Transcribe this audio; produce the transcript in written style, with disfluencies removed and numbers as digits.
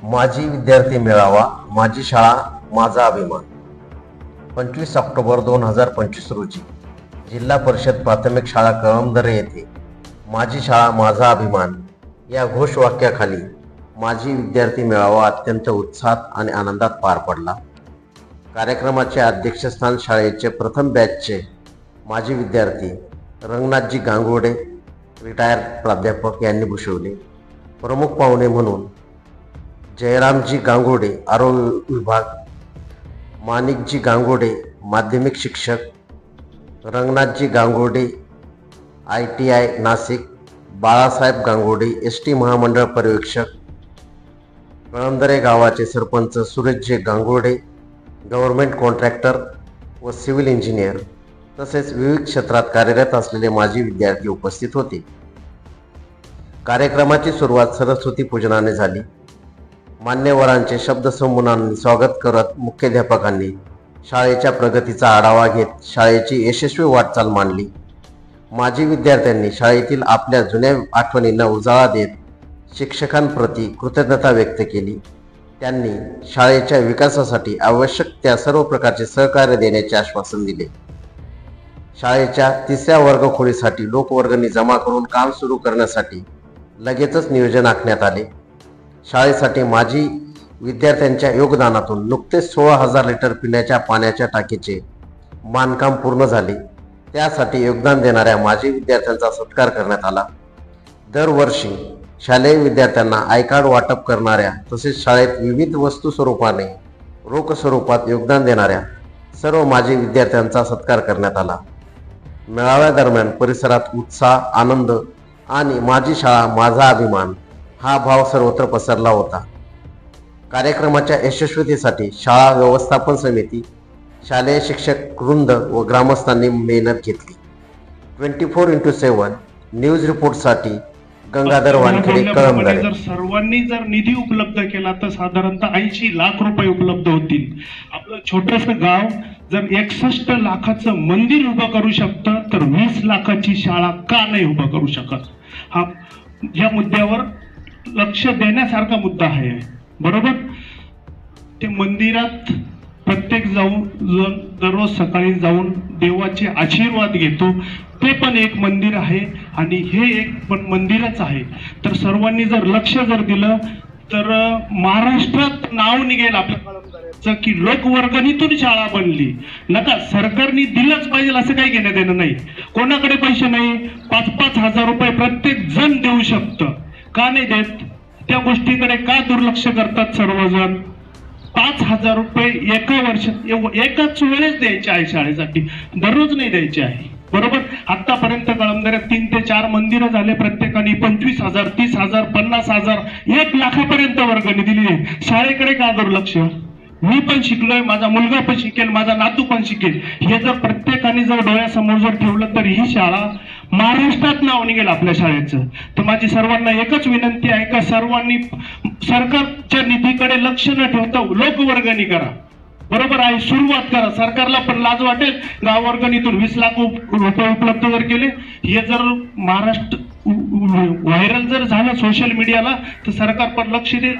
माजी विद्यार्थी मेळावा, माझी शाळा माझा अभिमान। 25 ऑक्टोबर 2025 रोजी जिल्हा परिषद प्राथमिक शाळा कळमदरे येथे माझी शाळा माझा अभिमान या घोषवाक्याखाली माजी विद्यार्थी मेळावा अत्यंत उत्साहात आणि आनंदात पार पडला। कार्यक्रमाचे अध्यक्षस्थान शाळेचे प्रथम बॅचचे माजी विद्यार्थी रंगनाथजी गांगुर्डे रिटायर्ड प्राध्यापक यांनी भूषवले। प्रमुख पाहुणे म्हणून जयरामजी गांगुर्डे आरोग्य विभाग, माणिकजी गांगुर्डे माध्यमिक शिक्षक, रंगनाथजी गांगुर्डे ITI नाशिक, बाळासाहेब गांगुर्डे ST महामंडळ पर्यवेक्षक, कळमदरे गावाचे सरपंच सुरेशजी गांगुर्डे गव्हर्नमेंट कॉन्ट्रॅक्टर व सिव्हिल इंजिनियर तसेच विविध क्षेत्रात कार्यरत असलेले माजी विद्यार्थी उपस्थित होते। कार्यक्रमाची सुरुवात सरस्वती पूजनाने झाली। मान्यवरांचे शब्दसंबोधनाने स्वागत करत मुख्याध्यापकांनी शाळेच्या प्रगतीचा आढावा घेत शाळेची यशस्वी वाटचाल मांडली। माजी विद्यार्थ्यांनी शाळेतील आपल्या जुन्या आठवणींना उजाळा देत शिक्षकांप्रती कृतज्ञता व्यक्त केली। त्यांनी शाळेच्या विकासासाठी आवश्यक त्या सर्व प्रकारचे सहकार्य देण्याचे आश्वासन दिले। शाळेच्या 3ऱ्या वर्गखोलीसाठी लोकवर्गणी जमा करून काम सुरू करण्यासाठी लगेचच नियोजन आखण्यात आले। शाळेसाठी माजी विद्यार्थ्यांच्या योगदानातून नुकतेच 16,000 लिटर पिण्याच्या पाण्याच्या टाकीचे बांधकाम पूर्ण झाले। त्यासाठी योगदान देणाऱ्या माजी विद्यार्थ्यांचा सत्कार करण्यात आला। दरवर्षी शालेय विद्यार्थ्यांना आय कार्ड वाटप करणाऱ्या तसेच शाळेत विविध वस्तू स्वरूपाने रोख स्वरूपात योगदान देणाऱ्या सर्व माजी विद्यार्थ्यांचा सत्कार करण्यात आला। मेळाव्यादरम्यान परिसरात उत्साह, आनंद आणि माझी शाळा माझा अभिमान हा भाव सर्वत्र पसरला होता। कार्यक्रमाच्या यशस्वीतेसाठी शाळा व्यवस्थापन समिती, शालेय शिक्षक वृंद व ग्रामस्थांनी मेहनत घेतली। 24x7 न्यूज रिपोर्टसाठी गंगाधर वानखेडे, कळमदरे। जर सर्वांनी जर निधी उपलब्ध केला तर साधारणतः 80 लाख रुपये उपलब्ध होतील। आपलं छोटंसं गाव जर 61 लाखाचं मंदिर उभं करू शकतं तर 20 लाखाची शाळा का नाही उभं करू शकत? हा या मुद्द्यावर लक्ष देण्यासारखा मुद्दा आहे, बरोबर? ते मंदिरात प्रत्येक दररोज सकाळी जाऊन देवाचे आशीर्वाद घेतो, ते पण एक मंदिर आहे आणि हे एक पण मंदिरच आहे। तर सर्वांनी जर लक्ष जर दिलं तर महाराष्ट्रात नाव निघेल आपल्या कळमदऱ्याचं की लोकवर्गणीतून शाळा बनली। नका सरकारने दिलंच पाहिजे असं काही घेणं देणं नाही। कोणाकडे पैसे नाही, 5-5 हजार रुपये प्रत्येक जण देऊ शकतं, का नाही देत? त्या गोष्टीकडे का दुर्लक्ष करतात सर्वजण? 5,000 रुपये एका वर्षात एकाच वेळेस द्यायचे आहे शाळेसाठी, दररोज नाही द्यायचे आहे, बरोबर? आतापर्यंत कळमदऱ्यात 3 ते 4 मंदिरं झाले, प्रत्येकाने 25,000, 30,000, 50,000, 1 लाखापर्यंत वर्गणी दिली आहे। शाळेकडे का दुर्लक्ष? मी पण शिकलोय, माझा मुलगा पण शिकेल, माझा नातू पण शिकेल। हे जर प्रत्येकाने जर डोळ्यासमोर जर ठेवलं तर ही शाळा महाराष्ट्रात नाव निघेल आपल्या शाळेचं। तर माझी सर्वांना एकच विनंती आहे का सर्वांनी सरकारच्या निधीकडे लक्ष न ठेवता लोकवर्गणी करा, बरोबर आहे? सुरुवात करा। सरकारला पण लाज वाटेल, गाव वर्गणीतून 20 लाख रुपये उपलब्ध जर केले, हे जर महाराष्ट्र व्हायरल जर झालं सोशल मीडियाला तर सरकार पण लक्ष देईल।